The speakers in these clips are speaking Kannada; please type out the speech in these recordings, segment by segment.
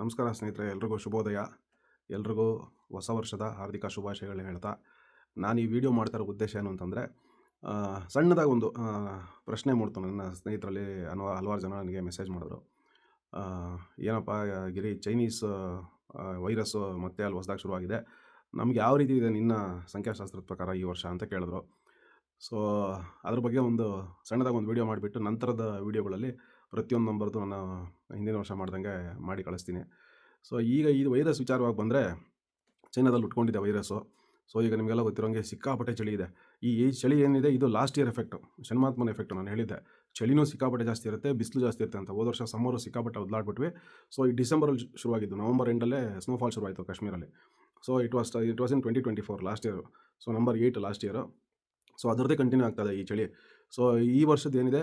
ನಮಸ್ಕಾರ ಸ್ನೇಹಿತರೆ, ಎಲ್ರಿಗೂ ಶುಭೋದಯ. ಎಲ್ರಿಗೂ ಹೊಸ ವರ್ಷದ ಹಾರ್ದಿಕ ಶುಭಾಶಯಗಳನ್ನ ಹೇಳ್ತಾ, ನಾನು ಈ ವಿಡಿಯೋ ಮಾಡ್ತಾ ಇರೋ ಉದ್ದೇಶ ಏನು ಅಂತಂದರೆ, ಸಣ್ಣದಾಗಿ ಒಂದು ಪ್ರಶ್ನೆ ಮೂಡ್ತು ನನ್ನ ಸ್ನೇಹಿತರಲ್ಲಿ. ಹಲವಾರು ಜನ ನನಗೆ ಮೆಸೇಜ್ ಮಾಡಿದ್ರು. ಆ, ಏನಪ್ಪ ಗಿರಿ, ಚೈನೀಸ್ ವೈರಸ್ಸು ಮತ್ತೆ ಅಲ್ಲಿ ಹೊಸದಾಗಿ ಶುರುವಾಗಿದೆ, ನಮ್ಗೆ ಯಾವ ರೀತಿ ಇದೆ ನಿನ್ನ ಸಂಖ್ಯಾಶಾಸ್ತ್ರದ ಪ್ರಕಾರ ಈ ವರ್ಷ ಅಂತ ಕೇಳಿದ್ರು. ಸೊ ಅದ್ರ ಬಗ್ಗೆ ಒಂದು ಸಣ್ಣದಾಗಿ ಒಂದು ವಿಡಿಯೋ ಮಾಡಿಬಿಟ್ಟು ನಂತರದ ವಿಡಿಯೋಗಳಲ್ಲಿ ಪ್ರತಿಯೊಂದು ನಂಬರ್ದು ನಾನು ಹಿಂದಿನ ವರ್ಷ ಮಾಡ್ದಂಗೆ ಮಾಡಿ ಕಳಿಸ್ತೀನಿ. ಸೊ ಈಗ ಇದು ವೈರಸ್ ವಿಚಾರವಾಗಿ ಬಂದರೆ, ಚೈನಾದಲ್ಲಿ ಉಟ್ಕೊಂಡಿದೆ ವೈರಸ್ಸು. ಸೊ ಈಗ ನಿಮಗೆಲ್ಲ ಗೊತ್ತಿರೋಂಗೆ ಸಿಕ್ಕಾಪಟ್ಟೆ ಚಳಿ ಇದೆ. ಈ ಚಳಿ ಏನಿದೆ, ಇದು ಲಾಸ್ಟ್ ಇಯರ್ ಎಫೆಕ್ಟು, ಶನ್ಮಾತ್ಮನ ಎಫೆಕ್ಟು. ನಾನು ಹೇಳಿದ್ದೆ, ಚಳಿನೂ ಸಿಕ್ಕಾಪಟ್ಟೆ ಜಾಸ್ತಿ ಇರುತ್ತೆ, ಬಿಸಿಲು ಜಾಸ್ತಿ ಇರುತ್ತೆ ಅಂತ. ಹೋದ ವರ್ಷ ಸಮ್ಮರು ಸಿಕ್ಕಾಪಟ್ಟೆ ಒದ್ಲಾಡ್ಬಿಟ್ವಿ. ಸೊ ಈ ಡಿಸೆಂಬರಲ್ಲಿ ಶುರುವಾಗಿದ್ದು, ನವಂಬರ್ ಎಂಡಲ್ಲೇ ಸ್ನೋಫಾಲ್ ಶುರುವಾಯಿತು ಕಾಶ್ಮೀರಲ್ಲಿ. So it was in 2024 last year. So number 8 last year. So ಅದರದ್ದೇ ಕಂಟಿನ್ಯೂ ಆಗ್ತದೆ ಈ ಚಳಿ. ಸೊ ಈ ವರ್ಷದ್ದು ಏನಿದೆ,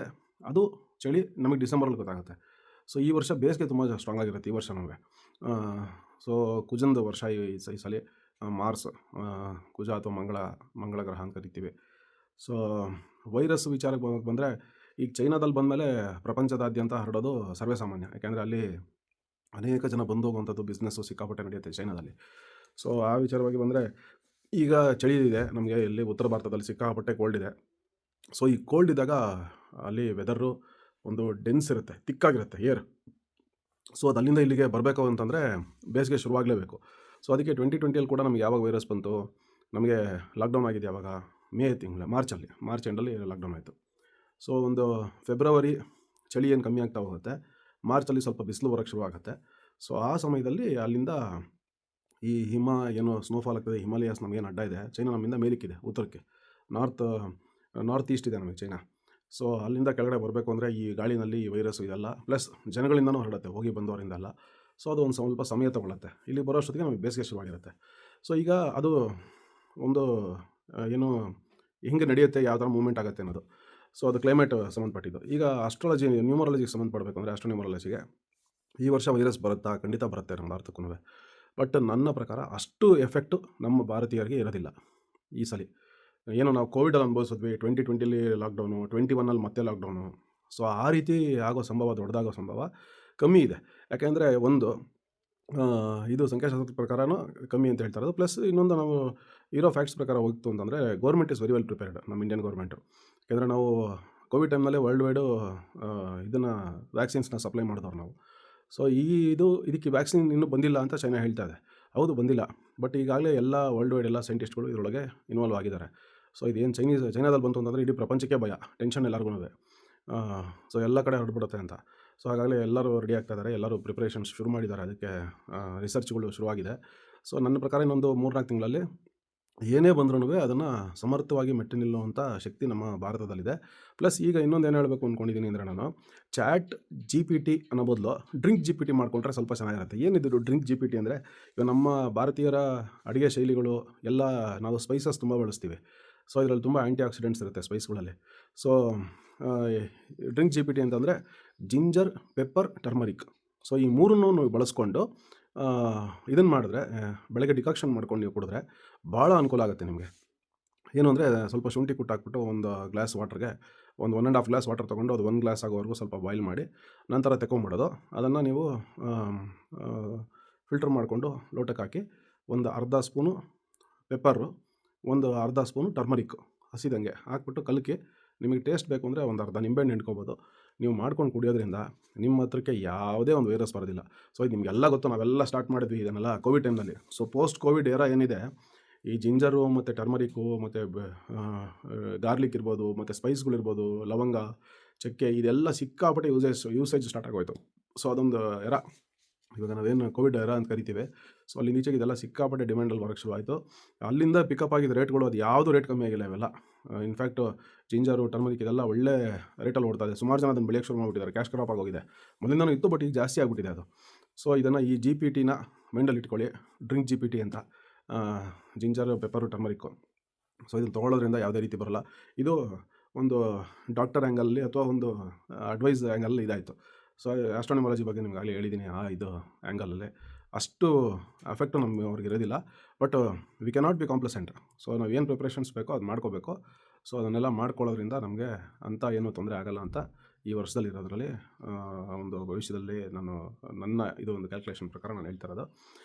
ಅದು ಚಳಿ ನಮಗೆ ಡಿಸೆಂಬರಲ್ಲಿ ಗೊತ್ತಾಗುತ್ತೆ. ಸೊ ಈ ವರ್ಷ ಬೇಸಿಗೆ ತುಂಬ ಸ್ಟ್ರಾಂಗ್ ಆಗಿರುತ್ತೆ ಈ ವರ್ಷ ನಮಗೆ. ಸೊ ಕುಜಂದು ವರ್ಷ ಈ ಸಲ. ಮಾರ್ಸ್, ಕುಜ ಅಥವಾ ಮಂಗಳ ಗ್ರಹ ಅಂತ ಕರಿತೀವಿ. ಸೊ ವೈರಸ್ ವಿಚಾರಕ್ಕೆ ಬಂದರೆ, ಈಗ ಚೈನಾದಲ್ಲಿ ಬಂದಮೇಲೆ ಪ್ರಪಂಚದಾದ್ಯಂತ ಹರಡೋದು ಸರ್ವೇ ಸಾಮಾನ್ಯ. ಯಾಕೆಂದರೆ ಅಲ್ಲಿ ಅನೇಕ ಜನ ಬಂದು ಹೋಗುವಂಥದ್ದು ಬಿಸ್ನೆಸ್ಸು ಸಿಕ್ಕಾಪಟ್ಟೆ ನಡೆಯುತ್ತೆ ಚೈನಾದಲ್ಲಿ. ಸೊ ಆ ವಿಚಾರವಾಗಿ ಬಂದರೆ, ಈಗ ಚಳಿ ಇದೆ ನಮಗೆ, ಇಲ್ಲಿ ಉತ್ತರ ಭಾರತದಲ್ಲಿ ಸಿಕ್ಕಾಪಟ್ಟೆ ಕೋಲ್ಡ್ ಇದೆ. ಸೊ ಈ ಕೋಲ್ಡ್ ಇದ್ದಾಗ ಅಲ್ಲಿ ವೆದರು ಒಂದು ಡೆನ್ಸ್ ಇರುತ್ತೆ, ತಿಕ್ಕಾಗಿರುತ್ತೆ ಏರ್. ಸೊ ಅದು ಅಲ್ಲಿಂದ ಇಲ್ಲಿಗೆ ಬರಬೇಕು ಅಂತಂದರೆ ಬೇಸಿಗೆ ಶುರುವಾಗಲೇಬೇಕು. ಸೊ ಅದಕ್ಕೆ 2020 ಕೂಡ ನಮಗೆ ಯಾವಾಗ ವೈರಸ್ ಬಂತು, ನಮಗೆ ಲಾಕ್ಡೌನ್ ಆಗಿದೆ ಯಾವಾಗ, ಮಾರ್ಚ್ ಎಂಡಲ್ಲಿ ಲಾಕ್ಡೌನ್ ಆಯಿತು. ಸೊ ಒಂದು ಫೆಬ್ರವರಿ ಚಳಿ ಏನು ಕಮ್ಮಿ ಆಗ್ತಾ ಹೋಗುತ್ತೆ, ಮಾರ್ಚಲ್ಲಿ ಸ್ವಲ್ಪ ಬಿಸಿಲು ಬರೋಕ್ಕೆ ಶುರುವಾಗುತ್ತೆ. ಸೊ ಆ ಸಮಯದಲ್ಲಿ ಅಲ್ಲಿಂದ ಈ ಹಿಮ ಏನು ಸ್ನೋಫಾಲ್ ಆಗ್ತದೆ, ಹಿಮಾಲಯಾಸ್ ನಮಗೇನು ಅಡ್ಡ ಇದೆ, ಚೈನಾ ನಮ್ಮಿಂದ ಮೇಲಿಕ್ಕಿದೆ ಉತ್ತರಕ್ಕೆ, ನಾರ್ತ್ ಈಸ್ಟ್ ಇದೆ ನಮಗೆ ಚೈನಾ. ಸೊ ಅಲ್ಲಿಂದ ಕೆಳಗಡೆ ಬರಬೇಕು ಅಂದರೆ ಈ ಗಾಳಿನಲ್ಲಿ ಈ ವೈರಸ್ಸು ಇದೆಲ್ಲ, ಪ್ಲಸ್ ಜನಗಳಿಂದನೂ ಹರಡುತ್ತೆ, ಹೋಗಿ ಬಂದವರಿಂದಲ್ಲ. ಸೊ ಅದು ಒಂದು ಸ್ವಲ್ಪ ಸಮಯ ತೊಗೊಳುತ್ತೆ. ಇಲ್ಲಿ ಬರೋ ಅಷ್ಟೊತ್ತಿಗೆ ನಮಗೆ ಬೇಸಿಗೆ ಶುರುವಾಗಿರುತ್ತೆ. ಸೊ ಈಗ ಅದು ಒಂದು ಏನು ಹಿಂಗೆ ನಡೆಯುತ್ತೆ, ಯಾವ ಥರ ಮೂವ್ಮೆಂಟ್ ಆಗುತ್ತೆ ಅನ್ನೋದು. ಸೊ ಅದು ಕ್ಲೈಮೇಟ್ ಸಂಬಂಧಪಟ್ಟಿದ್ದು. ಈಗ ನ್ಯೂಮರಾಲಜಿಗೆ ಸಂಬಂಧಪಡಬೇಕು ಅಂದರೆ, ನ್ಯೂಮರಾಲಜಿಗೆ ಈ ವರ್ಷ ವೈರಸ್ ಬರುತ್ತಾ? ಖಂಡಿತ ಬರುತ್ತೆ ನಮ್ಮ ಭಾರತಕ್ಕೂ. ಬಟ್ ನನ್ನ ಪ್ರಕಾರ ಅಷ್ಟು ಎಫೆಕ್ಟು ನಮ್ಮ ಭಾರತೀಯರಿಗೆ ಇರೋದಿಲ್ಲ ಈ ಸಲ. ಏನು ನಾವು ಕೋವಿಡಲ್ಲಿ ಅನುಭವಿಸಿದ್ವಿ, 2020 ಲಾಕ್ಡೌನು, 21 ಮತ್ತೆ ಲಾಕ್ಡೌನು. ಸೊ ಆ ರೀತಿ ಆಗೋ ಸಂಭವ, ದೊಡ್ಡದಾಗೋ ಸಂಭವ ಕಮ್ಮಿ ಇದೆ. ಯಾಕೆಂದರೆ ಒಂದು ಇದು ಸಂಖ್ಯಾಶಾಸ್ತ್ರದ ಪ್ರಕಾರನೂ ಕಮ್ಮಿ ಅಂತ ಹೇಳ್ತಾ ಇರೋದು. ಪ್ಲಸ್ ಇನ್ನೊಂದು, ನಾವು ಇರೋ ಫ್ಯಾಕ್ಟ್ಸ್ ಪ್ರಕಾರ ಹೋಗ್ತು ಅಂತಂದರೆ, government is very well prepared, ನಮ್ಮ ಇಂಡಿಯನ್ ಗೌರ್ಮೆಂಟು. ಯಾಕೆಂದರೆ ನಾವು ಕೋವಿಡ್ ಟೈಮ್ನಲ್ಲೇ ವರ್ಲ್ಡ್ ವೈಡು ಇದನ್ನು ವ್ಯಾಕ್ಸಿನ್ಸ್ನ ಸಪ್ಲೈ ಮಾಡಿದವ್ರು ನಾವು. ಸೊ ಇದಕ್ಕೆ ವ್ಯಾಕ್ಸಿನ್ ಇನ್ನೂ ಬಂದಿಲ್ಲ ಅಂತ ಚೈನಾ ಹೇಳ್ತಾ ಇದೆ. ಹೌದು, ಬಂದಿಲ್ಲ. ಬಟ್ ಈಗಾಗಲೇ ಎಲ್ಲ ವರ್ಲ್ಡ್ ವೈಡ್ ಎಲ್ಲ ಸೈಂಟಿಸ್ಟ್ಗಳು ಇದರೊಳಗೆ ಇನ್ವಾಲ್ವ್ ಆಗಿದ್ದಾರೆ. ಸೊ ಇದೇನು ಚೈನಾದಲ್ಲಿ ಬಂತು ಅಂತಂದರೆ ಇಡೀ ಪ್ರಪಂಚಕ್ಕೆ ಭಯ, ಟೆನ್ಷನ್ ಎಲ್ಲರಿಗೂ. ಸೊ ಎಲ್ಲ ಕಡೆ ಹರಡ್ಬಿಡುತ್ತೆ ಅಂತ. ಸೊ ಹಾಗಾಗಲೇ ಎಲ್ಲರೂ ರೆಡಿ ಆಗ್ತಾ ಇದ್ದಾರೆ, ಎಲ್ಲರೂ ಪ್ರಿಪ್ರೇಷನ್ಸ್ ಶುರು ಮಾಡಿದ್ದಾರೆ, ಅದಕ್ಕೆ ರಿಸರ್ಚ್ಗಳು ಶುರುವಾಗಿದೆ. ಸೊ ನನ್ನ ಪ್ರಕಾರ ಇನ್ನೊಂದು 3-4 ತಿಂಗಳಲ್ಲಿ ಏನೇ ಬಂದ್ರೂ ಅದನ್ನು ಸಮರ್ಥವಾಗಿ ಮೆಟ್ಟಿ ನಿಲ್ಲುವಂಥ ಶಕ್ತಿ ನಮ್ಮ ಭಾರತದಲ್ಲಿದೆ. ಪ್ಲಸ್ ಈಗ ಇನ್ನೊಂದು ಏನು ಹೇಳಬೇಕು ಅಂದ್ಕೊಂಡಿದ್ದೀನಿ ಅಂದರೆ, ನಾನು ಚಾಟ್ GPT ಅನ್ನೋ ಬದಲು ಡ್ರಿಂಕ್ GPT ಮಾಡಿಕೊಂಡ್ರೆ ಸ್ವಲ್ಪ ಚೆನ್ನಾಗಿರುತ್ತೆ. ಏನಿದು ಡ್ರಿಂಕ್ GPT ಅಂದರೆ, ಈಗ ನಮ್ಮ ಭಾರತೀಯರ ಅಡುಗೆ ಶೈಲಿಗಳು ಎಲ್ಲ, ನಾವು ಸ್ಪೈಸಸ್ ತುಂಬ ಬಳಸ್ತೀವಿ. ಸೊ ಇದರಲ್ಲಿ ತುಂಬ ಆ್ಯಂಟಿ ಆಕ್ಸಿಡೆಂಟ್ಸ್ ಇರುತ್ತೆ ಸ್ಪೈಸ್ಗಳಲ್ಲಿ. ಸೊ ಡ್ರಿಂಕ್ GPT ಅಂತಂದರೆ ಜಿಂಜರ್, ಪೆಪ್ಪರ್, ಟರ್ಮರಿಕ್. ಸೊ ಈ ಮೂರನ್ನೂ ನೀವು ಬಳಸ್ಕೊಂಡು ಇದನ್ನು ಮಾಡಿದ್ರೆ, ಬೆಳಗ್ಗೆ ಡಿಕಾಕ್ಷನ್ ಮಾಡ್ಕೊಂಡು ನೀವು ಕುಡಿದ್ರೆ ಭಾಳ ಅನುಕೂಲ ಆಗುತ್ತೆ ನಿಮಗೆ. ಏನು ಅಂದರೆ, ಸ್ವಲ್ಪ ಶುಂಠಿ ಕುಟ್ಟಾಕ್ಬಿಟ್ಟು ಒಂದು ಗ್ಲಾಸ್ ವಾಟ್ರಿಗೆ, ಒಂದು 1.5 ಗ್ಲಾಸ್ ವಾಟರ್ ತೊಗೊಂಡು ಅದು 1 ಗ್ಲಾಸ್ ಆಗೋವರೆಗೂ ಸ್ವಲ್ಪ ಬಾಯ್ಲ್ ಮಾಡಿ ನಂತರ ತೆಕೊಂಬಿಡೋದು. ಅದನ್ನು ನೀವು ಫಿಲ್ಟರ್ ಮಾಡಿಕೊಂಡು ಲೋಟಕ್ಕೆ ಹಾಕಿ, ಒಂದು ಅರ್ಧ ಸ್ಪೂನು ಪೆಪ್ಪರು, ಒಂದು ಅರ್ಧ ಸ್ಪೂನು ಟರ್ಮರಿಕ್ ಹಸಿದಂಗೆ ಹಾಕ್ಬಿಟ್ಟು ಕಲಕಿ, ನಿಮಗೆ ಟೇಸ್ಟ್ ಬೇಕು ಅಂದರೆ ಒಂದು ಅರ್ಧ ನಿಂಬೆಹಣ್ಣು ಹಿಂಡ್ಕೊಬೋದು. ನೀವು ಮಾಡ್ಕೊಂಡು ಕುಡಿಯೋದ್ರಿಂದ ನಿಮ್ಮ ಹತ್ರಕ್ಕೆ ಯಾವುದೇ ಒಂದು ವೈರಸ್ ಬರೋದಿಲ್ಲ. ಸೊ ಇದು ನಿಮಗೆಲ್ಲ ಗೊತ್ತು, ನಾವೆಲ್ಲ ಸ್ಟಾರ್ಟ್ ಮಾಡಿದ್ವಿ ಇದನ್ನೆಲ್ಲ ಕೋವಿಡ್ ಟೈಮ್ನಲ್ಲಿ. ಸೊ ಪೋಸ್ಟ್ ಕೋವಿಡ್ ಏರಾ ಏನಿದೆ, ಈ ಜಿಂಜರು ಮತ್ತು ಟರ್ಮರಿಕ್ಕು ಮತ್ತು ಗಾರ್ಲಿಕ್ ಇರ್ಬೋದು, ಮತ್ತು ಸ್ಪೈಸ್ಗಳಿರ್ಬೋದು, ಲವಂಗ, ಚಕ್ಕೆ, ಇದೆಲ್ಲ ಸಿಕ್ಕಾಪಟ್ಟೆ ಯೂಸೇಜ್ ಸ್ಟಾರ್ಟ್ ಆಗೋಯ್ತು. ಸೊ ಅದೊಂದು ಎರಾ, ಇವಾಗ ನಾವೇನು ಕೋವಿಡ್ ಎರಾ ಅಂತ ಕರಿತೀವಿ. ಸೊ ಅಲ್ಲಿ ಈಚೆಗೆ ಇದೆಲ್ಲ ಸಿಕ್ಕಾಪಟ್ಟೆ ಡಿಮ್ಯಾಂಡಲ್ಲಿ ಬರೋಕ್ಕೆ ಶುರುವಾಯಿತು. ಅಲ್ಲಿಂದ ಪಿಕಪ್ ಆಗಿದ್ದ ರೇಟ್ಗಳು, ಅದು ಯಾವುದು ರೇಟ್ ಕಮ್ಮಿ ಆಗಿಲ್ಲ ಇವೆಲ್ಲ. ಇನ್ಫ್ಯಾಕ್ಟು ಜಿಂಜರು, ಟರ್ಮರಿಕ್ ಇದೆಲ್ಲ ಒಳ್ಳೆ ರೇಟಲ್ಲಿ ಓಡ್ತಾ ಇದೆ. ಸುಮಾರು ಜನ ಅದನ್ನು ಬೆಳೆಯೋಕ್ಕೆ ಶುರು ಮಾಡಿಬಿಟ್ಟಿದ್ದಾರೆ, ಕ್ಯಾಶ್ ಕ್ರಾಪ್ ಆಗೋಗಿದೆ. ಮೊದಲಿಂದನೂ ಇತ್ತು, ಬಟ್ ಈಗ ಜಾಸ್ತಿ ಆಗಿಬಿಟ್ಟಿದೆ ಅದು. ಸೊ ಇದನ್ನು, ಈ GPTನ ಮೈಂಡಲ್ಲಿ ಇಟ್ಕೊಳ್ಳಿ, ಡ್ರಿಂಕ್ GPT ಅಂತ, ಜಿಂಜರು, ಪೆಪ್ಪರು, ಟರ್ಮರಿಕ್ಕು. ಸೊ ಇದನ್ನು ತೊಗೊಳ್ಳೋದ್ರಿಂದ ಯಾವುದೇ ರೀತಿ ಬರೋಲ್ಲ. ಇದು ಒಂದು ಡಾಕ್ಟರ್ ಆ್ಯಂಗಲಲ್ಲಿ ಅಥವಾ ಒಂದು ಅಡ್ವೈಸ್ ಆ್ಯಂಗಲಲ್ಲಿ ಇದಾಯಿತು. ಸೊ ಆಸ್ಟ್ರೋನ್ಯೂಮರಾಲಜಿ ಬಗ್ಗೆ ನಿಮ್ಗೆ ಆಗಲೇ ಹೇಳಿದ್ದೀನಿ, ಇದು ಆ್ಯಂಗಲಲ್ಲಿ ಅಷ್ಟು ಎಫೆಕ್ಟು ಅವ್ರಿಗೆ ಇರೋದಿಲ್ಲ. But we cannot be complacent. So ನಾವು ಏನು ಪ್ರಿಪ್ರೇಷನ್ಸ್ ಬೇಕೋ ಅದು ಮಾಡ್ಕೋಬೇಕು. ಸೊ ಅದನ್ನೆಲ್ಲ ಮಾಡ್ಕೊಳ್ಳೋದ್ರಿಂದ ನಮಗೆ ಅಂಥ ಏನೂ ತೊಂದರೆ ಆಗೋಲ್ಲ ಅಂತ ಈ ವರ್ಷದಲ್ಲಿ ಇರೋದ್ರಲ್ಲಿ ಒಂದು ಭವಿಷ್ಯದಲ್ಲಿ ನನ್ನ ಇದು ಒಂದು ಕ್ಯಾಲ್ಕುಲೇಷನ್ ಪ್ರಕಾರ ನಾನು ಹೇಳ್ತಾ ಇರೋದು.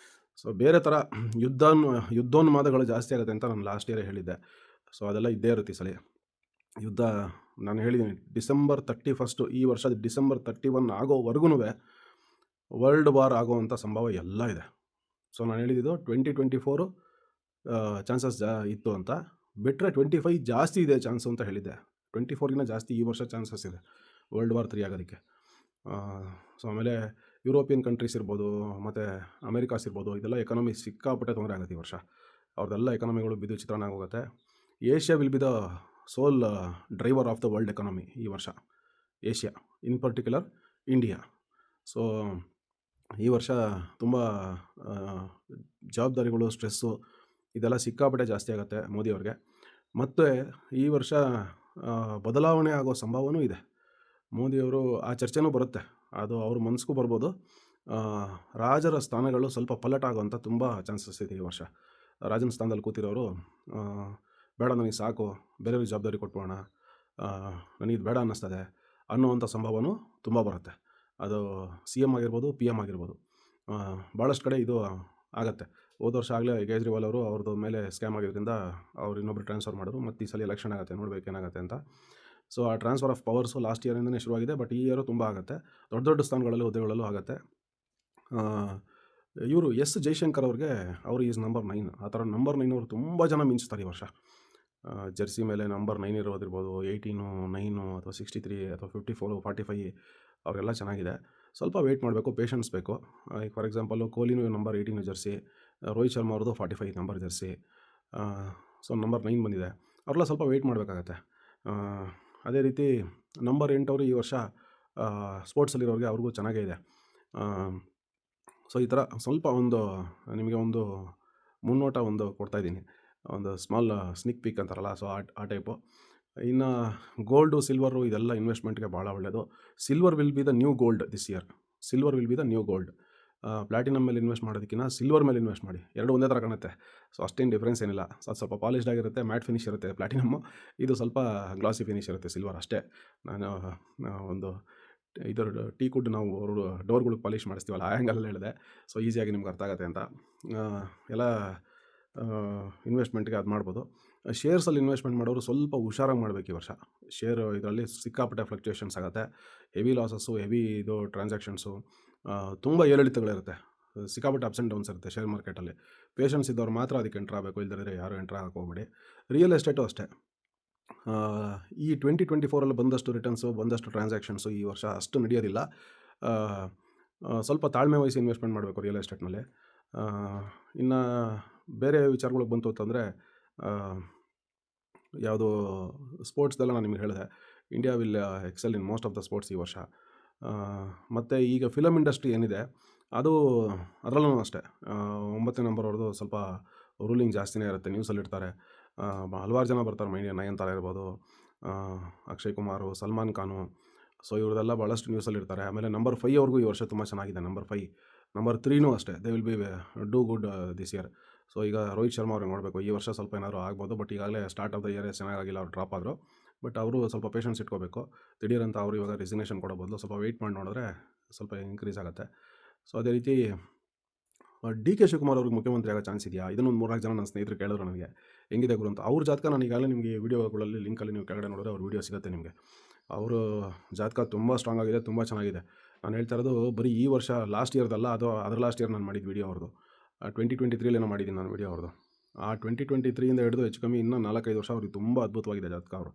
ಸೊ ಬೇರೆ ಥರ ಯುದ್ಧೋನ್ಮಾದಗಳು ಜಾಸ್ತಿ ಆಗುತ್ತೆ ಅಂತ ನಾನು ಲಾಸ್ಟ್ ಇಯರೇ ಹೇಳಿದ್ದೆ. ಸೊ ಅದೆಲ್ಲ ಇದ್ದೇ ಇರುತ್ತೆ ಈ ಸಲ. ಯುದ್ಧ ನಾನು ಹೇಳಿದ್ದೀನಿ ಡಿಸೆಂಬರ್ 31 ಈ ವರ್ಷದ ಡಿಸೆಂಬರ್ 31 ಆಗೋವರೆಗೂ ವರ್ಲ್ಡ್ ವಾರ್ ಆಗೋವಂಥ ಸಂಭವ ಎಲ್ಲ ಇದೆ. ಸೊ ನಾನು ಹೇಳಿದ್ದು 2024 ಚಾನ್ಸಸ್ ಇತ್ತು ಅಂತ, ಬಿಟ್ಟರೆ 25 ಜಾಸ್ತಿ ಇದೆ ಚಾನ್ಸು ಅಂತ ಹೇಳಿದ್ದೆ. 24ಗಿಂತ ಜಾಸ್ತಿ ಈ ವರ್ಷ ಚಾನ್ಸಸ್ ಇದೆ ವರ್ಲ್ಡ್ ವಾರ್ 3 ಆಗೋದಕ್ಕೆ. ಸೊ ಆಮೇಲೆ ಯುರೋಪಿಯನ್ ಕಂಟ್ರೀಸ್ ಇರ್ಬೋದು, ಮತ್ತು ಅಮೆರಿಕಾಸ್ ಇರ್ಬೋದು, ಇದೆಲ್ಲ ಎಕಾನಮಿ ಸಿಕ್ಕಾಪಟ್ಟೆ ತೊಂದರೆ ಆಗುತ್ತೆ ಈ ವರ್ಷ. ಅವ್ರದ್ದೆಲ್ಲ ಎಕಾನಮಿಗಳು ಬಿದ್ದು ಚಿತ್ರಾನ್ನ ಆಗೋಗುತ್ತೆ. Asia will be the sole driver of the world economy ಈ ವರ್ಷ, Asia in particular India. So ಈ ವರ್ಷ ತುಂಬ ಜವಾಬ್ದಾರಿಗಳು, ಸ್ಟ್ರೆಸ್ಸು ಇದೆಲ್ಲ ಸಿಕ್ಕಾಪಟ್ಟೆ ಜಾಸ್ತಿ ಆಗುತ್ತೆ ಮೋದಿಯವ್ರಿಗೆ. ಮತ್ತು ಈ ವರ್ಷ ಬದಲಾವಣೆ ಆಗೋ ಸಂಭವನೂ ಇದೆ. ಮೋದಿಯವರು ಆ ಚರ್ಚೆನೂ ಬರುತ್ತೆ, ಅದು ಅವ್ರ ಮನಸ್ಸಿಗೂ ಬರ್ಬೋದು. ರಾಜರ ಸ್ಥಾನಗಳು ಸ್ವಲ್ಪ ಪಲ್ಲಟಾಗುವಂಥ ತುಂಬ ಚಾನ್ಸಸ್ ಇದೆ ಈ ವರ್ಷ. ರಾಜನ ಸ್ಥಾನದಲ್ಲಿ ಕೂತಿರೋರು ಬೇಡ ನನಗೆ ಸಾಕು, ಬೇರೆಯವ್ರಿಗೆ ಜವಾಬ್ದಾರಿ ಕೊಟ್ಬೋಣ, ನನಗಿದು ಬೇಡ ಅನ್ನಿಸ್ತದೆ ಅನ್ನುವಂಥ ಸಂಭವನೂ ತುಂಬ ಬರುತ್ತೆ. ಅದು CM ಆಗಿರ್ಬೋದು, PM ಆಗಿರ್ಬೋದು. ಭಾಳಷ್ಟು ಕಡೆ ಇದು ಆಗುತ್ತೆ. ಹೋದ ವರ್ಷ ಆಗಲೇ ಕೇಜ್ರಿವಾಲ್ ಅವರು ಅವ್ರದ್ದು ಮೇಲೆ ಸ್ಕ್ಯಾಮ್ ಆಗಿರೋದ್ರಿಂದ ಅವ್ರು ಇನ್ನೊಬ್ರು ಟ್ರಾನ್ಸ್ಫರ್ ಮಾಡಿದ್ರು. ಮತ್ತು ಈ ಸಲ ಎಲೆಕ್ಷನ್ ಆಗುತ್ತೆ, ನೋಡ್ಬೇಕು ಏನಾಗುತ್ತೆ ಅಂತ. ಸೊ ಆ ಟ್ರಾನ್ಸ್ಫರ್ ಆಫ್ ಪವರ್ಸು ಲಾಸ್ಟ್ ಇಯರಿಂದನೇ ಶುರುವಾಗಿದೆ, ಬಟ್ ಈ ಇಯರು ತುಂಬ ಆಗುತ್ತೆ. ದೊಡ್ಡ ದೊಡ್ಡ ಸ್ಥಾನಗಳಲ್ಲಿ, ಹುದ್ದೆಗಳಲ್ಲೂ ಆಗುತ್ತೆ. ಇವರು ಜೈಶಂಕರ್ ಅವ್ರಿಗೆ ಅವರು ಈಸ್ ನಂಬರ್ 9. ಆ ಥರ ನಂಬರ್ 9 ಅವರು ತುಂಬ ಜನ ಮಿಂಚ್ತಾರೆ ಈ ವರ್ಷ. ಜೆರ್ಸಿ ಮೇಲೆ ನಂಬರ್ 9 ಇರೋದಿರ್ಬೋದು, 18, 9 ಅಥವಾ 63 ಅಥವಾ 54, 45 ಅವರೆಲ್ಲ ಚೆನ್ನಾಗಿದೆ. ಸ್ವಲ್ಪ ವೆಯ್ಟ್ ಮಾಡಬೇಕು, ಪೇಷನ್ಸ್ ಬೇಕು. ಫಾರ್ ಎಕ್ಸಾಂಪಲು ಕೊಹ್ಲಿನೂ ನಂಬರ್ 18 ಜೆರ್ಸಿ, ರೋಹಿತ್ ಶರ್ಮಾ ಅವ್ರದ್ದು 45 ನಂಬರ್ ಜೆರ್ಸಿ. ಸೊ ನಂಬರ್ 9 ಬಂದಿದೆ, ಅವರೆಲ್ಲ ಸ್ವಲ್ಪ ವೆಯ್ಟ್ ಮಾಡಬೇಕಾಗತ್ತೆ. ಅದೇ ರೀತಿ ನಂಬರ್ 8 ಅವರು ಈ ವರ್ಷ ಸ್ಪೋರ್ಟ್ಸಲ್ಲಿರೋರಿಗೆ ಅವ್ರಿಗೂ ಚೆನ್ನಾಗೇ ಇದೆ. ಸೊ ಈ ಥರ ಸ್ವಲ್ಪ ನಿಮಗೆ ಒಂದು ಮುನ್ನೋಟ ಕೊಡ್ತಾಯಿದ್ದೀನಿ, ಒಂದು ಸ್ಮಾಲ್ ಸ್ನಿಕ್ ಪೀಕ್ ಅಂತಾರಲ್ಲ, ಸೊ ಆ ಟೈಪು. ಇನ್ನು ಗೋಲ್ಡು, ಸಿಲ್ವರು ಇದೆಲ್ಲ ಇನ್ವೆಸ್ಟ್ಮೆಂಟ್ಗೆ ಭಾಳ ಒಳ್ಳೆಯದು. Silver will be the new gold this year. Silver will be the new gold. Platinum ಮೇಲೆ ಇನ್ವೆಸ್ಟ್ ಮಾಡೋದಕ್ಕಿಂತ ಸಿಲ್ವರ್ ಮೇಲೆ ಇನ್ವೆಸ್ಟ್ ಮಾಡಿ, ಎರಡು ಒಂದೇ ಥರ ಕಾಣುತ್ತೆ. ಸೊ ಅಷ್ಟೇನು ಡಿಫ್ರೆನ್ಸ್ ಏನಿಲ್ಲ. ಸೊ ಅದು ಸ್ವಲ್ಪ ಪಾಲಿಶ್ಡ್ ಆಗಿರುತ್ತೆ, ಮ್ಯಾಟ್ ಫಿನಿಶ್ ಇರುತ್ತೆ ಪ್ಲಾಟಿನಮ್ಮು, ಇದು ಸ್ವಲ್ಪ ಗ್ಲಾಸಿ ಫಿನಿಶ್ ಇರುತ್ತೆ ಸಿಲ್ವರ್ ಅಷ್ಟೇ. ನಾನು ಒಂದು ಇದರ ಟೀ ಕುಡ್ ನಾವು ಡೋರ್ಗಳಿಗೆ ಪಾಲಿಷ್ ಮಾಡಿಸ್ತೀವಲ್ಲ, ಆ ಆ್ಯಂಗಲಲ್ಲಿ ಹೇಳಿದೆ. ಸೊ ಈಸಿಯಾಗಿ ನಿಮ್ಗೆ ಅರ್ಥ ಆಗುತ್ತೆ ಅಂತ. ಎಲ್ಲ ಇನ್ವೆಸ್ಟ್ಮೆಂಟ್ಗೆ ಅದು ಮಾಡ್ಬೋದು. ಶೇರ್ಸಲ್ಲಿ ಇನ್ವೆಸ್ಟ್ಮೆಂಟ್ ಮಾಡೋರು ಸ್ವಲ್ಪ ಹುಷಾರಾಗಿ ಮಾಡಬೇಕು ಈ ವರ್ಷ. ಇದರಲ್ಲಿ ಸಿಕ್ಕಾಪಟ್ಟೆ ಫ್ಲಕ್ಚುಯೇಷನ್ಸ್ ಆಗುತ್ತೆ, ಹೆವಿ ಲಾಸಸ್ಸು, ಹೆವಿ ಇದು ಟ್ರಾನ್ಸಾಕ್ಷನ್ಸು, ತುಂಬ ಏರಿಳಿತಗಳಿರುತ್ತೆ, ಸಿಕ್ಕಾಪಟ್ಟೆ ಅಪ್ಸ್ ಆ್ಯಂಡ್ ಡೌನ್ಸ್ ಇರುತ್ತೆ ಶೇರ್ ಮಾರ್ಕೆಟಲ್ಲಿ. ಪೇಷನ್ಸ್ ಇದ್ದವ್ರು ಮಾತ್ರ ಅದಕ್ಕೆ ಎಂಟ್ರ್ ಆಗಬೇಕು, ಇಲ್ಲದಿದ್ದರೆ ಯಾರು ಎಂಟ್ರ್ ಆಗಕ್ಕೆ ಹೋಗ್ಬೇಡಿ. ರಿಯಲ್ ಎಸ್ಟೇಟು ಅಷ್ಟೇ. ಈ 2024 ಬಂದಷ್ಟು ರಿಟರ್ನ್ಸು, ಬಂದಷ್ಟು ಟ್ರಾನ್ಸಾಕ್ಷನ್ಸು ಈ ವರ್ಷ ಅಷ್ಟು ನಡೆಯೋದಿಲ್ಲ. ಸ್ವಲ್ಪ ತಾಳ್ಮೆ ವಹಿಸಿ ಇನ್ವೆಸ್ಟ್ಮೆಂಟ್ ಮಾಡಬೇಕು ರಿಯಲ್ ಎಸ್ಟೇಟ್ನಲ್ಲಿ. ಇನ್ನು ಬೇರೆ ವಿಚಾರಗಳಿಗೆ ಬಂತು ಅಂತಂದರೆ, ಯಾವುದು ಸ್ಪೋರ್ಟ್ಸ್ದೆಲ್ಲ ನಾನು ನಿಮಗೆ ಹೇಳಿದೆ. India will excel in most of the sports ಈ ವರ್ಷ. ಮತ್ತು ಈಗ ಫಿಲಮ್ ಇಂಡಸ್ಟ್ರಿ ಏನಿದೆ ಅದು, ಅದರಲ್ಲೂ ಅಷ್ಟೇ 9ನೇ ನಂಬರ್ ಅವ್ರದ್ದು ಸ್ವಲ್ಪ ರೂಲಿಂಗ್ ಜಾಸ್ತಿನೇ ಇರುತ್ತೆ. ನ್ಯೂಸಲ್ಲಿ ಇರ್ತಾರೆ, ಹಲವಾರು ಜನ ಬರ್ತಾರೆ. ನಯನತಾರ ಇರ್ಬೋದು, ಅಕ್ಷಯ್ ಕುಮಾರು, ಸಲ್ಮಾನ್ ಖಾನು, ಸೊ ಇವ್ರದ್ದೆಲ್ಲ ಭಾಳಷ್ಟು ನ್ಯೂಸಲ್ಲಿ ಇರ್ತಾರೆ. ಆಮೇಲೆ ನಂಬರ್ 5 ಅವ್ರಿಗೂ ಈ ವರ್ಷ ತುಂಬ ಚೆನ್ನಾಗಿದೆ. ನಂಬರ್ 5, ನಂಬರ್ 3ನೂ ಅಷ್ಟೇ, they will be do good this year. So ಈಗ ರೋಹಿತ್ ಶರ್ಮಾ ಅವ್ರಿಗೆ ನೋಡಬೇಕು, ಈ ವರ್ಷ ಸ್ವಲ್ಪ ಏನಾದ್ರು ಆಗ್ಬೋದು. ಬಟ್ ಈಗಾಗಲೇ ಸ್ಟಾರ್ಟ್ ಆಫ್ ದ ಇಯರ್ ಚೆನ್ನಾಗಿಲ್ಲ, ಅವ್ರು ಡ್ರಾಪ್ ಆದರು. ಬಟ್ ಅವರು ಸ್ವಲ್ಪ ಪೇಷನ್ಸ್ ಇಟ್ಕೋಬೇಕು. ದಿಢೀರಂತ ಅವರು ಇವಾಗ ರಿಸಿಗ್ನೇಷನ್ ಕೊಡೋ ಬದಲು ಸ್ವಲ್ಪ ವೆಯ್ಟ್ ಮಾಡಿ ನೋಡಿದ್ರೆ ಸ್ವಲ್ಪ ಇನ್ಕ್ರೀಸ್ ಆಗುತ್ತೆ. ಸೊ ಅದೇ ರೀತಿ DK ಶಿವಕುಮಾರ್ ಅವ್ರಿಗೆ ಮುಖ್ಯಮಂತ್ರಿ ಆಗೋ ಚಾನ್ಸ್ ಇದೆಯಾ? ಇದನ್ನೊಂದು 3-4 ಜನ ನನ್ನ ಸ್ನೇಹಿತರು ಕೇಳಿದ್ರು ನನಗೆ, ಹೆಂಗಿದೆ ಗುರು ಅಂತ. ಅವ್ರ ಜಾತಕ ನಾನು ಈಗಾಗಲೇ ನಿಮಗೆ ವೀಡಿಯೋಗಳಲ್ಲಿ ಲಿಂಕಲ್ಲಿ ನೀವು ಕೆಳಗಡೆ ನೋಡಿದ್ರೆ ಅವ್ರ ವೀಡಿಯೋ ಸಿಗುತ್ತೆ ನಿಮಗೆ. ಅವರು ಜಾತಕ ತುಂಬ ಸ್ಟ್ರಾಂಗ್ ಆಗಿದೆ, ತುಂಬ ಚೆನ್ನಾಗಿದೆ. ನಾನು ಹೇಳ್ತಾ ಇರೋದು ಬರೀ ಈ ವರ್ಷ, ಲಾಸ್ಟ್ ಇಯರ್ದಲ್ಲ, ಅದು ಅದರ ಲಾಸ್ಟ್ ಇಯರ್ ನಾನು ಮಾಡಿದ ವೀಡಿಯೋ ಅವ್ರದ್ದು. 2023 ಏನೋ ಮಾಡಿದ್ದೀನಿ ನಾನು ವೀಡಿಯೋ ಅವ್ರದ್ದು. ಆ 2023 ಹಿಡಿದು ಹೆಚ್ಚು ಕಮ್ಮಿ ಇನ್ನೂ 4-5 ವರ್ಷ ಅವ್ರಿಗೆ ತುಂಬ ಅದ್ಭುತವಾಗಿದೆ ಜಾತಕ. ಅವರು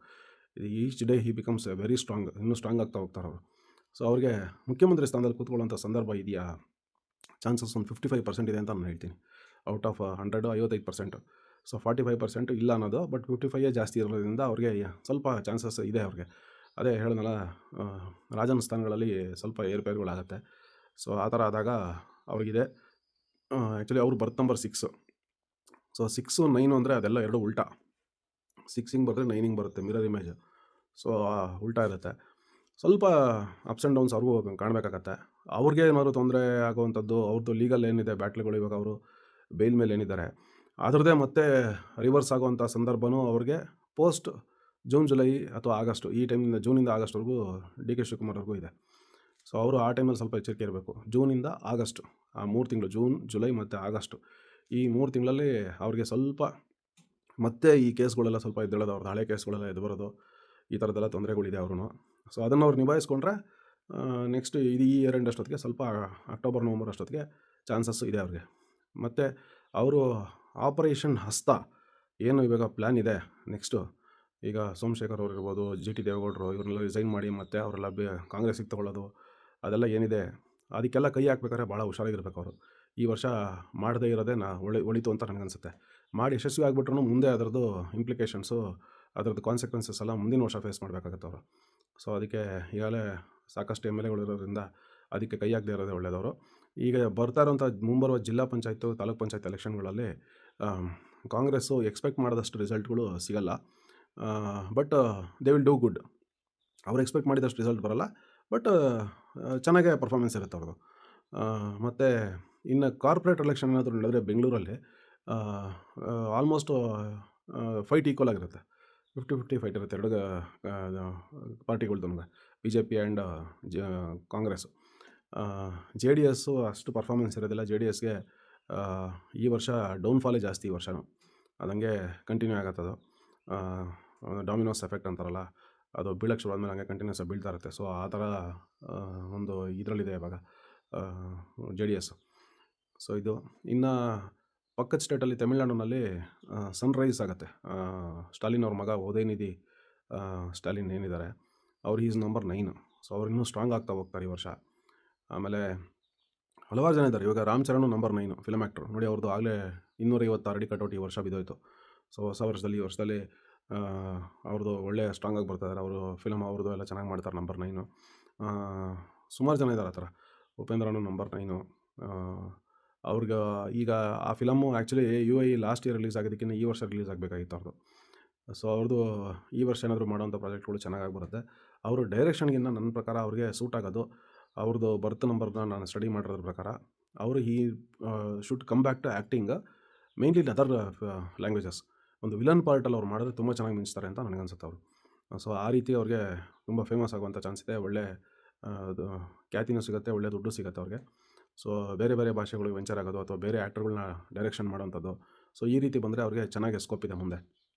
each day he becomes very strong, ಇನ್ನೂ ಸ್ಟ್ರಾಂಗ್ ಆಗ್ತಾ ಹೋಗ್ತಾರೆ ಅವರು. ಸೊ ಅವ್ರಿಗೆ ಮುಖ್ಯಮಂತ್ರಿ ಸ್ಥಾನದಲ್ಲಿ ಕೂತ್ಕೊಳ್ಳೋಂಥ ಸಂದರ್ಭ ಇದೆಯಾ? ಚಾನ್ಸಸ್ ಒಂದು 55% ಇದೆ ಅಂತ ನಾನು ಹೇಳ್ತೀನಿ. Out of 100 55%. ಸೊ 45% ಇಲ್ಲ ಅನ್ನೋದು, ಬಟ್ 55 ಜಾಸ್ತಿ ಇರೋದ್ರಿಂದ ಅವ್ರಿಗೆ ಸ್ವಲ್ಪ ಚಾನ್ಸಸ್ ಇದೆ ಅವ್ರಿಗೆ. ಅದೇ ಹೇಳಿದ್ನಲ್ಲ, ರಾಜನ ಸ್ಥಾನಗಳಲ್ಲಿ ಸ್ವಲ್ಪ ಏರುಪೇರುಗಳಾಗುತ್ತೆ. ಸೊ ಆ ಥರ ಆದಾಗ ಅವ್ರಿಗಿದೆ. ಆ್ಯಕ್ಚುಲಿ ಅವ್ರು ಬರ್ತ್ ನಂಬರ್ 6. ಸೊ 6, 9 ಅಂದರೆ ಅದೆಲ್ಲ ಎರಡು ಉಲ್ಟಾ. 6 ಹಿಂಗೆ ಬರೆದ್ರೆ 9 ಹಿಂಗೆ ಬರುತ್ತೆ, ಮಿರರ್ ಇಮೇಜ್. ಸೊ ಉಲ್ಟಾ ಇರುತ್ತೆ. ಸ್ವಲ್ಪ ಅಪ್ಸ್ ಆ್ಯಂಡ್ ಡೌನ್ಸ್ ಅವ್ರಿಗೂ ಕಾಣಬೇಕಾಗತ್ತೆ. ಅವ್ರಿಗೆ ಏನಾದ್ರು ತೊಂದರೆ ಆಗುವಂಥದ್ದು, ಅವ್ರದ್ದು ಲೀಗಲ್ ಏನಿದೆ ಬ್ಯಾಟ್ಲ್ಗಳು, ಇವಾಗ ಅವರು ಬೇಲ್ ಮೇಲೆ ಏನಿದ್ದಾರೆ ಅದರದ್ದೇ ಮತ್ತೆ ರಿವರ್ಸ್ ಆಗುವಂಥ ಸಂದರ್ಭವೂ ಅವ್ರಿಗೆ ಪೋಸ್ಟ್ ಜೂನ್, ಜುಲೈ ಅಥವಾ ಆಗಸ್ಟು ಈ ಟೈಮಿಂದ ಜೂನಿಂದ ಆಗಸ್ಟ್ವರೆಗೂ ಡಿ ಕೆ ಶಿವಕುಮಾರ್‌ವ್ರಿಗೂ ಇದೆ. ಸೊ ಅವರು ಆ ಟೈಮಲ್ಲಿ ಸ್ವಲ್ಪ ಎಚ್ಚರಿಕೆ ಇರಬೇಕು. ಜೂನಿಂದ ಆಗಸ್ಟ್ ಆ 3 ತಿಂಗಳು ಜೂನ್, ಜುಲೈ ಮತ್ತು ಆಗಸ್ಟು ಈ 3 ತಿಂಗಳಲ್ಲಿ ಅವ್ರಿಗೆ ಸ್ವಲ್ಪ ಮತ್ತೆ ಈ ಕೇಸ್ಗಳೆಲ್ಲ ಸ್ವಲ್ಪ ಎದ್ದೇಳೋದು, ಅವ್ರದ್ದು ಹಳೆ ಕೇಸ್ಗಳೆಲ್ಲ ಎದ್ದು ಬರೋದು, ಈ ಥರದ್ದೆಲ್ಲ ತೊಂದರೆಗಳಿದೆ ಅವ್ರೂ. ಸೊ ಅದನ್ನು ಅವ್ರು ನಿಭಾಯಿಸ್ಕೊಂಡ್ರೆ ನೆಕ್ಸ್ಟ್ ಇದು ಈ ಇಯರ್ ಎಂಡ್ ಅಷ್ಟೊತ್ತಿಗೆ ಸ್ವಲ್ಪ ಅಕ್ಟೋಬರ್, ನವಂಬರ್ ಅಷ್ಟೊತ್ತಿಗೆ ಚಾನ್ಸಸ್ ಇದೆ ಅವ್ರಿಗೆ. ಮತ್ತು ಅವರು ಆಪರೇಷನ್ ಹಸ್ತ ಏನು ಇವಾಗ ಪ್ಲ್ಯಾನ್ ಇದೆ ನೆಕ್ಸ್ಟು, ಈಗ ಸೋಮಶೇಖರ್ ಅವ್ರು ಇರ್ಬೋದು, ಜಿ ಟಿ ದೇವೇಗೌಡರು ಇವ್ರನ್ನೆಲ್ಲ ರಿಸೈನ್ ಮಾಡಿ ಮತ್ತೆ ಅವರೆಲ್ಲ ಕಾಂಗ್ರೆಸ್ಸಿಗೆ ತಗೊಳ್ಳೋದು ಅದೆಲ್ಲ ಏನಿದೆ ಅದಕ್ಕೆಲ್ಲ ಕೈ ಹಾಕ್ಬೇಕಾದ್ರೆ ಭಾಳ ಹುಷಾರಾಗಿರ್ಬೇಕು ಅವರು. ಈ ವರ್ಷ ಮಾಡದೇ ಇರೋದೇ ಒಳಿತು ಅಂತ ನನಗನ್ಸುತ್ತೆ. ಮಾಡಿ ಯಶಸ್ವಿ ಆಗಿಬಿಟ್ರೂ ಮುಂದೆ ಅದರದ್ದು ಇಂಪ್ಲಿಕೇಶನ್ಸು, ಅದರದ್ದು ಕಾನ್ಸಿಕ್ವೆನ್ಸಸ್ ಎಲ್ಲ ಮುಂದಿನ ವರ್ಷ ಫೇಸ್ ಮಾಡಬೇಕಾಗತ್ತೆ ಅವರು. ಸೊ ಅದಕ್ಕೆ ಈಗಾಗಲೇ ಸಾಕಷ್ಟು ಎಮ್ ಎಲ್ ಎಗಳು ಇರೋದ್ರಿಂದ ಅದಕ್ಕೆ ಕೈ ಹಾಕದೇ ಇರೋದೇ ಒಳ್ಳೆಯದವರು. ಈಗ ಬರ್ತಾ ಇರೋಂಥ ಮುಂಬರುವ ಜಿಲ್ಲಾ ಪಂಚಾಯತು, ತಾಲೂಕ್ ಪಂಚಾಯತ್ ಎಲೆಕ್ಷನ್ಗಳಲ್ಲಿ ಕಾಂಗ್ರೆಸ್ಸು ಎಕ್ಸ್ಪೆಕ್ಟ್ ಮಾಡಿದಷ್ಟು ರಿಸಲ್ಟ್ಗಳು ಸಿಗಲ್ಲ. But they will do good. ಅವ್ರು ಎಕ್ಸ್ಪೆಕ್ಟ್ ಮಾಡಿದಷ್ಟು ರಿಸಲ್ಟ್ ಬರಲ್ಲ, ಬಟ್ ಚೆನ್ನಾಗೇ ಪರ್ಫಾರ್ಮೆನ್ಸ್ ಇರುತ್ತೆ ಅವ್ರದ್ದು. ಮತ್ತು ಇನ್ನು ಕಾರ್ಪೊರೇಟ್ ಎಲೆಕ್ಷನ್ ಏನಾದರೂ ನಡೆದರೆ ಬೆಂಗಳೂರಲ್ಲಿ ಆಲ್ಮೋಸ್ಟು ಫೈಟ್ ಈಕ್ವಲ್ ಆಗಿರುತ್ತೆ. 50-50 ಫೈಟ್ ಇರುತ್ತೆ ಎರಡು ಪಾರ್ಟಿಗಳ್ದು, B J P and Congress. J D S ಅಷ್ಟು ಪರ್ಫಾರ್ಮೆನ್ಸ್ ಇರೋದಿಲ್ಲ. ಜೆ ಡಿ ಎಸ್ಗೆ ಈ ವರ್ಷ ಡೌನ್ಫಾಲೇ ಜಾಸ್ತಿ ಈ ವರ್ಷವೂ. ಅದಂಗೆ ಕಂಟಿನ್ಯೂ ಆಗತ್ತದು. ಡಾಮಿನೋಸ್ ಎಫೆಕ್ಟ್ ಅಂತಾರಲ್ಲ, ಅದು ಬೀಳಕ್ಕೆ ಶುರು ಆದಮೇಲೆ ಹಂಗೆ ಕಂಟಿನ್ಯೂಸ್ ಆಗಿ ಬೀಳ್ತಾ ಇರುತ್ತೆ. ಸೊ ಆ ಥರ ಒಂದು ಇದರಲ್ಲಿದೆ ಇವಾಗ ಜೆ ಡಿ ಎಸ್. ಸೊ ಇದು ಇನ್ನು ಪಕ್ಕದ ಸ್ಟೇಟಲ್ಲಿ ತಮಿಳ್ನಾಡಿನಲ್ಲಿ ಸನ್ರೈಸ್ ಆಗುತ್ತೆ. ಸ್ಟಾಲಿನ್ ಅವ್ರ ಮಗ ಉದಯನಿಧಿ ಸ್ಟಾಲಿನ್ ಏನಿದ್ದಾರೆ ಅವ್ರು ಈಸ್ ನಂಬರ್ 9. ಸೊ ಅವ್ರು ಇನ್ನೂ ಸ್ಟ್ರಾಂಗ್ ಆಗ್ತಾ ಹೋಗ್ತಾರೆ ಈ ವರ್ಷ. ಆಮೇಲೆ ಹಲವಾರು ಜನ ಇದ್ದಾರೆ. ಇವಾಗ Ram Charan number 9 film actor ನೋಡಿ, ಅವ್ರದ್ದು ಆಗಲೇ 256 ಅಡಿ ಕಟೌಟ್ ಈ ವರ್ಷ ಬಿದ್ದೋಯ್ತು. ಸೊ ಹೊಸ ವರ್ಷದಲ್ಲಿ ಈ ವರ್ಷದಲ್ಲಿ ಅವ್ರದ್ದು ಒಳ್ಳೆ ಸ್ಟ್ರಾಂಗ್ ಆಗಿ ಬರ್ತಾಯಿದ್ದಾರೆ. ಅವರು ಫಿಲಮ್ ಅವ್ರದ್ದು ಎಲ್ಲ ಚೆನ್ನಾಗಿ ಮಾಡ್ತಾರೆ. ನಂಬರ್ 9 ಸುಮಾರು ಜನ ಇದ್ದಾರೆ ಆ ಥರ. ಉಪೇಂದ್ರನು ನಂಬರ್ 9. ಅವ್ರಿಗೆ ಈಗ ಆ film actually UAE last year release ಆಗೋದಕ್ಕಿಂತ ಈ ವರ್ಷ ರಿಲೀಸ್ ಆಗಬೇಕಾಗಿತ್ತು ಅವ್ರದ್ದು. ಸೊ ಅವ್ರದ್ದು ಈ ವರ್ಷ ಏನಾದರೂ ಮಾಡೋವಂಥ ಪ್ರಾಜೆಕ್ಟ್ಗಳು ಚೆನ್ನಾಗಿ ಬರುತ್ತೆ. ಅವರು ಡೈರೆಕ್ಷನ್ಗಿಂತ ನನ್ನ ಪ್ರಕಾರ ಅವ್ರಿಗೆ ಸೂಟ್ ಆಗೋದು ಅವ್ರದ್ದು ಬರ್ತ್ ನಂಬರ್ನ ನಾನು ಸ್ಟಡಿ ಮಾಡಿರೋದ್ರ ಪ್ರಕಾರ ಅವರು should come back to acting mainly in other languages. ಒಂದು ವಿಲನ್ ಪಾರ್ಟಲ್ಲಿ ಅವ್ರು ಮಾಡಿದ್ರೆ ತುಂಬ ಚೆನ್ನಾಗಿ ಮಿಂಚ್ತಾರೆ ಅಂತ ನನಗನ್ಸುತ್ತೆ ಅವರು. ಸೊ ಆ ರೀತಿ ಅವ್ರಿಗೆ ತುಂಬ ಫೇಮಸ್ ಆಗುವಂಥ ಚಾನ್ಸ್ ಇದೆ. ಒಳ್ಳೆ ಅದು ಖ್ಯಾತಿನೂ ಸಿಗುತ್ತೆ, ಒಳ್ಳೆ ದುಡ್ಡು ಸಿಗುತ್ತೆ ಅವ್ರಿಗೆ. ಸೊ ಬೇರೆ ಬೇರೆ ಭಾಷೆಗಳಿಗೆ ವೆಂಚರ್ ಆಗೋದು ಅಥವಾ ಬೇರೆ ಆ್ಯಕ್ಟರ್ಗಳನ್ನ ಡೈರೆಕ್ಷನ್ ಮಾಡೋವಂಥದ್ದು. ಸೊ ಈ ರೀತಿ ಬಂದರೆ ಅವ್ರಿಗೆ ಚೆನ್ನಾಗಿ ಸ್ಕೋಪ್ ಇದೆ ಮುಂದೆ.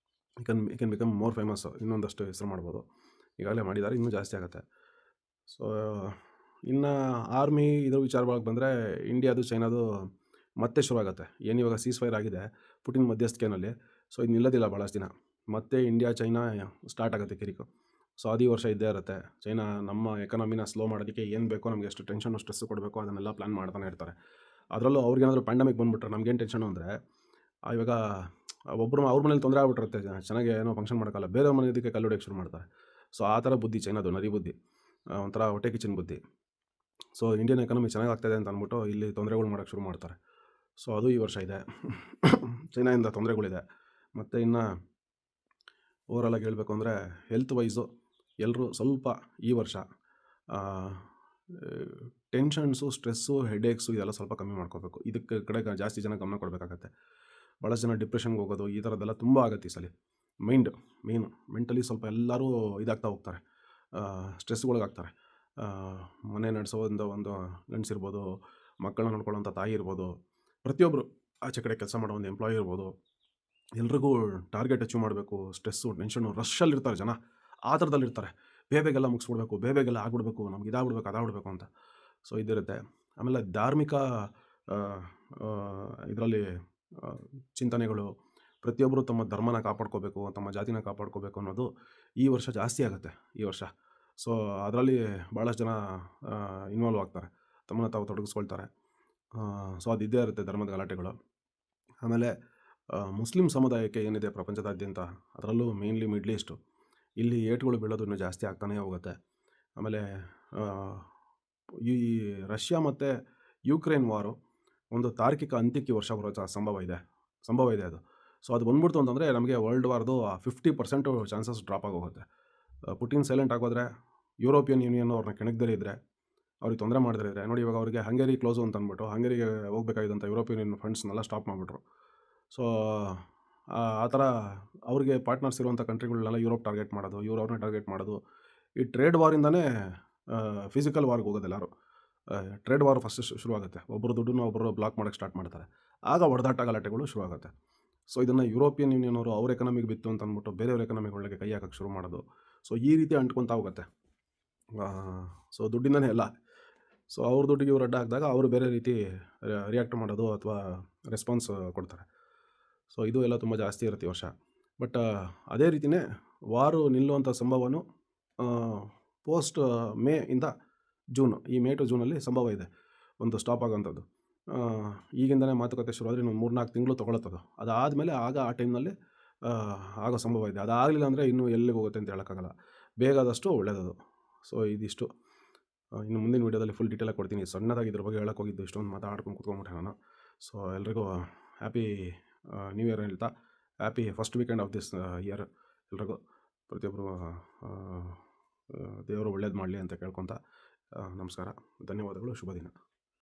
You can become more famous. ಇನ್ನೊಂದಷ್ಟು ಹೆಸರು ಮಾಡ್ಬೋದು. ಈಗಾಗಲೇ ಮಾಡಿದ್ದಾರೆ, ಇನ್ನೂ ಜಾಸ್ತಿ ಆಗುತ್ತೆ. ಸೊ ಇನ್ನು ಆರ್ಮಿ ಇದ್ರ ವಿಚಾರವಾಗಿ ಬಂದರೆ ಇಂಡಿಯಾದು ಚೈನಾದು ಮತ್ತೆ ಶುರುವಾಗುತ್ತೆ. ಏನಿವಾಗ ಸೀಸ್-ಫೈರ್ ಆಗಿದೆ ಪುಟಿನ್ ಮಧ್ಯಸ್ಥಿಕೆಯಲ್ಲಿ. ಸೊ ಇದು ನಿಲ್ಲೋದಿಲ್ಲ ಭಾಳಷ್ಟು ದಿನ. ಮತ್ತೆ ಇಂಡಿಯಾ ಚೈನಾ ಸ್ಟಾರ್ಟ್ ಆಗುತ್ತೆ ಕಿರಿಕು. ಸೊ ಅದು ಈ ವರ್ಷ ಇದ್ದೇ ಇರುತ್ತೆ. ಚೈನಾ ನಮ್ಮ ಎಕಾನಮಿನ ಸ್ಲೋ ಮಾಡೋದಕ್ಕೆ ಏನು ಬೇಕೋ, ನಮಗೆ ಎಷ್ಟು ಟೆನ್ಷನ್ನು ಸ್ಟ್ರೆಸ್ಸು ಕೊಡಬೇಕು ಅದನ್ನೆಲ್ಲ ಪ್ಲ್ಯಾನ್ ಮಾಡ್ತಾನೆ ಇರ್ತಾರೆ. ಅದರಲ್ಲೂ ಅವ್ರಿಗೇನಾದರೂ ಪ್ಯಾಂಡಮಿಕ್ ಬಂದುಬಿಟ್ರೆ ನಮಗೇನು ಟೆನ್ಷನು ಅಂದರೆ, ಇವಾಗ ಒಬ್ಬರು ಅವ್ರ ಮನೇಲಿ ತೊಂದರೆ ಆಗ್ಬಿಟ್ಟಿರುತ್ತೆ, ಚೆನ್ನಾಗಿ ಏನೋ ಫಂಕ್ಷನ್ ಮಾಡೋಕ್ಕಲ್ಲ, ಬೇರೆ ಮನೆ ಇದಕ್ಕೆ ಕಲ್ಲು ಹೊಡಿಯೋಕ್ಕೆ ಶುರು ಮಾಡ್ತಾರೆ. ಸೊ ಆ ಥರ ಬುದ್ಧಿ ಚೈನಾದು, ನರಿ ಬುದ್ಧಿ, ಒಂಥರ ಹೊಟ್ಟೆ ಕಿಚ್ಚಿನ ಬುದ್ಧಿ. ಸೊ ಇಂಡಿಯನ್ ಎಕಾನಮಿ ಚೆನ್ನಾಗಿ ಆಗ್ತಾಯಿದೆ ಅಂತ ಅಂದ್ಬಿಟ್ಟು ಇಲ್ಲಿ ತೊಂದರೆಗಳು ಮಾಡೋಕ್ಕೆ ಶುರು ಮಾಡ್ತಾರೆ. ಸೊ ಅದು ಈ ವರ್ಷ ಇದೆ. ಚೈನಾಯಿಂದ ತೊಂದರೆಗಳಿದೆ. ಮತ್ತು ಇನ್ನು ಓವರಾಲಾಗಿ ಹೇಳಬೇಕು ಅಂದರೆ ಹೆಲ್ತ್ ವೈಸು ಎಲ್ಲರೂ ಸ್ವಲ್ಪ ಈ ವರ್ಷ ಟೆನ್ಷನ್ಸು, ಸ್ಟ್ರೆಸ್ಸು, ಹೆಡೇಕ್ಸು ಇದೆಲ್ಲ ಸ್ವಲ್ಪ ಕಮ್ಮಿ ಮಾಡ್ಕೋಬೇಕು. ಇದಕ್ಕೆ ಕಡೆ ಜಾಸ್ತಿ ಜನ ಗಮನ ಕೊಡಬೇಕಾಗತ್ತೆ. ಭಾಳಷ್ಟು ಜನ ಡಿಪ್ರೆಷನ್ಗೆ ಹೋಗೋದು ಈ ಥರದ್ದೆಲ್ಲ ತುಂಬ ಆಗುತ್ತೆ ಈ ಸಲ. ಮೇಯ್ನು ಮೆಂಟಲಿ ಸ್ವಲ್ಪ ಎಲ್ಲರೂ ಇದಾಗ್ತಾ ಹೋಗ್ತಾರೆ, ಸ್ಟ್ರೆಸ್ಗೊಳಗಾಗ್ತಾರೆ. ಮನೆ ನಡೆಸೋವಂಥ ಒಂದು ಗಂಡಸಿರ್ಬೋದು, ಮಕ್ಕಳನ್ನ ನೋಡ್ಕೊಳ್ಳೋಂಥ ತಾಯಿ ಇರ್ಬೋದು, ಪ್ರತಿಯೊಬ್ಬರು ಆಚೆ ಕಡೆ ಕೆಲಸ ಮಾಡೋ ಒಂದು ಎಂಪ್ಲಾಯಿ ಇರ್ಬೋದು, ಎಲ್ರಿಗೂ ಟಾರ್ಗೆಟ್ ಅಚೀವ್ ಮಾಡಬೇಕು, ಸ್ಟ್ರೆಸ್ಸು, ಟೆನ್ಷನ್ನು, ರಶ್ಶಲ್ಲಿರ್ತಾರೆ ಜನ. ಆ ಥರದಲ್ಲಿರ್ತಾರೆ. ಬೇಗೆಲ್ಲ ಮುಗಿಸ್ಬಿಡ್ಬೇಕು, ಬೇಗೆಲ್ಲ ಆಗ್ಬಿಡ್ಬೇಕು, ನಮ್ಗೆ ಇದಾಗ್ಬಿಡ್ಬೇಕು, ಅದಾಗ್ಬಿಡ್ಬೇಕು ಅಂತ. ಸೊ ಇದಿರುತ್ತೆ. ಆಮೇಲೆ ಧಾರ್ಮಿಕ ಇದರಲ್ಲಿ ಚಿಂತನೆಗಳು, ಪ್ರತಿಯೊಬ್ಬರು ತಮ್ಮ ಧರ್ಮನ ಕಾಪಾಡ್ಕೋಬೇಕು, ತಮ್ಮ ಜಾತಿನ ಕಾಪಾಡ್ಕೋಬೇಕು ಅನ್ನೋದು ಈ ವರ್ಷ ಜಾಸ್ತಿ ಆಗುತ್ತೆ ಈ ವರ್ಷ. ಸೊ ಅದರಲ್ಲಿ ಭಾಳಷ್ಟು ಜನ ಇನ್ವಾಲ್ವ್ ಆಗ್ತಾರೆ, ತಮ್ಮನ್ನು ತಾವು ತೊಡಗಿಸ್ಕೊಳ್ತಾರೆ. ಸೊ ಅದು ಇದ್ದೇ ಇರುತ್ತೆ ಧರ್ಮದ ಗಲಾಟೆಗಳು. ಆಮೇಲೆ ಮುಸ್ಲಿಂ ಸಮುದಾಯಕ್ಕೆ ಏನಿದೆ ಪ್ರಪಂಚದಾದ್ಯಂತ, ಅದರಲ್ಲೂ ಮೇನ್ಲಿ ಮಿಡ್ಲ್ ಈಸ್ಟು, ಇಲ್ಲಿ ಏಟುಗಳು ಬೀಳೋದು ಇನ್ನೂ ಜಾಸ್ತಿ ಆಗ್ತಾನೇ ಹೋಗುತ್ತೆ. ಆಮೇಲೆ ಈ ರಷ್ಯಾ ಮತ್ತು ಯುಕ್ರೇನ್ ವಾರು ಒಂದು ತಾರ್ಕಿಕ ಅಂತ್ಯಕ್ಕೆ ವರ್ಷ ಬರೋ ಸಂಭವ ಇದೆ ಅದು. ಸೊ ಅದು ಬಂದ್ಬಿಡ್ತು ಅಂತಂದರೆ ನಮಗೆ ವರ್ಲ್ಡ್ ವಾರ್ದು 50% ಚಾನ್ಸಸ್ ಡ್ರಾಪ್ ಆಗೋಗುತ್ತೆ. ಪುಟಿನ್ ಸೈಲೆಂಟ್ ಆಗೋದ್ರೆ, ಯುರೋಪಿಯನ್ ಯೂನಿಯನ್ ಅವ್ರನ್ನ ಕೆಣಗ್ದೇ ಇದ್ದರೆ, ಅವ್ರಿಗೆ ತೊಂದರೆ ಮಾಡದೇ ಇದ್ದರೆ, ನೋಡಿ ಇವಾಗ ಅವರಿಗೆ ಹಂಗೇರಿ ಕ್ಲೋಸು ಅಂತ ಅಂದ್ಬಿಟ್ಟು ಹಂಗೇರಿಗೆ ಹೋಗಬೇಕಾಗಿದ್ದಂಥ ಯುರೋಪಿಯನ್ ಯೂನಿಯನ್ ಫಂಡ್ಸ್ನೆಲ್ಲ ಸ್ಟಾಪ್ ಮಾಡಿಬಿಟ್ರು. ಸೊ ಆ ಥರ ಅವ್ರಿಗೆ ಪಾರ್ಟ್ನರ್ಸ್ ಇರುವಂಥ ಕಂಟ್ರಿಗಳನ್ನೆಲ್ಲ ಯುರೋಪ್ ಟಾರ್ಗೆಟ್ ಮಾಡೋದು, ಇವ್ರು ಅವ್ರನ್ನ ಟಾರ್ಗೆಟ್ ಮಾಡೋದು. ಈ ಟ್ರೇಡ್ ವಾರಿಂದನೇ ಫಿಸಿಕಲ್ ವಾರ್ಗೆ ಹೋಗೋದು ಎಲ್ಲರೂ. ಟ್ರೇಡ್ ವಾರ್ ಫಸ್ಟ್ ಶುರುವಾಗುತ್ತೆ. ಒಬ್ಬರು ದುಡ್ಡನ್ನ ಒಬ್ಬರು ಬ್ಲಾಕ್ ಮಾಡೋಕ್ಕೆ ಸ್ಟಾರ್ಟ್ ಮಾಡ್ತಾರೆ. ಆಗ ಹೊಡೆದಾಟ ಗಲಾಟೆಗಳು ಶುರುವಾಗುತ್ತೆ. ಸೊ ಇದನ್ನು ಯುರೋಪಿಯನ್ ಯೂನಿಯನ್ ಅವರು ಅವ್ರ ಎಕನಾಮಿಗೆ ಬಿತ್ತು ಅಂತ ಅಂದ್ಬಿಟ್ಟು ಬೇರೆಯವ್ರ ಎಕನಾಮಿಗಳಿಗೆ ಕೈ ಹಾಕಕ್ಕೆ ಶುರು ಮಾಡೋದು. ಸೊ ಈ ರೀತಿ ಅಂಟ್ಕೊತಾ ಹೋಗುತ್ತೆ. ಸೊ ದುಡ್ಡಿಂದನೇ ಎಲ್ಲ. ಸೊ ಅವ್ರ ದುಡ್ಡಿಗೆ ಇವ್ರು ಅಡ್ಡ ಹಾಕಿದಾಗ ಅವರು ಬೇರೆ ರೀತಿ ರಿಯಾಕ್ಟ್ ಮಾಡೋದು ಅಥವಾ ರೆಸ್ಪಾನ್ಸ್ ಕೊಡ್ತಾರೆ. ಸೊ ಇದು ಎಲ್ಲ ತುಂಬ ಜಾಸ್ತಿ ಇರುತ್ತೆ ಈ ವರ್ಷ. ಬಟ್ ಅದೇ ರೀತಿಯೇ ವಾರು ನಿಲ್ಲುವಂಥ ಸಂಭವನೂ ಪೋಸ್ಟ್ ಮೇ ಇಂದ ಜೂನ್, ಈ ಮೇ ಟು ಜೂನಲ್ಲಿ ಸಂಭವ ಇದೆ ಒಂದು ಸ್ಟಾಪ್ ಆಗೋವಂಥದ್ದು. ಈಗಿಂದನೇ ಮಾತುಕತೆ ಶುರುವಾದರೆ ಇನ್ನೊಂದು 3-4 ತಿಂಗಳು ತೊಗೊಳತ್ತದು. ಅದಾದಮೇಲೆ ಆ ಟೈಮ್ನಲ್ಲಿ ಆಗೋ ಸಂಭವ ಇದೆ. ಅದಾಗಲಿಲ್ಲ ಅಂದರೆ ಇನ್ನೂ ಎಲ್ಲಿಗೆ ಹೋಗುತ್ತೆ ಅಂತ ಹೇಳೋಕ್ಕಾಗಲ್ಲ. ಬೇಗ ಆದಷ್ಟು ಒಳ್ಳೆಯದದು. ಸೊ ಇದಿಷ್ಟು. ಇನ್ನು ಮುಂದಿನ ವೀಡಿಯೋದಲ್ಲಿ ಫುಲ್ ಡೀಟೇಲಾಗಿ ಕೊಡ್ತೀನಿ. ಸಣ್ಣದಾಗಿ ಇದ್ರ ಬಗ್ಗೆ ಹೇಳಕ್ಕೆ ಹೋಗಿದ್ದು, ಇಷ್ಟೊಂದು ಮಾತಾಡ್ಕೊಂಡು ಕೂತ್ಕೊಂಡ್ಬಿಟ್ಟೆ ನಾನು. ಸೊ ಎಲ್ರಿಗೂ ಹ್ಯಾಪಿ ನ್ಯೂ ಇಯರ್ ಹೇಳ್ತಾ, happy first weekend of this year ಎಲ್ರಿಗೂ. ಪ್ರತಿಯೊಬ್ಬರು ದೇವರು ಒಳ್ಳೇದು ಮಾಡಲಿ ಅಂತ ಕೇಳ್ಕೊತ ನಮಸ್ಕಾರ, ಧನ್ಯವಾದಗಳು, ಶುಭ ದಿನ.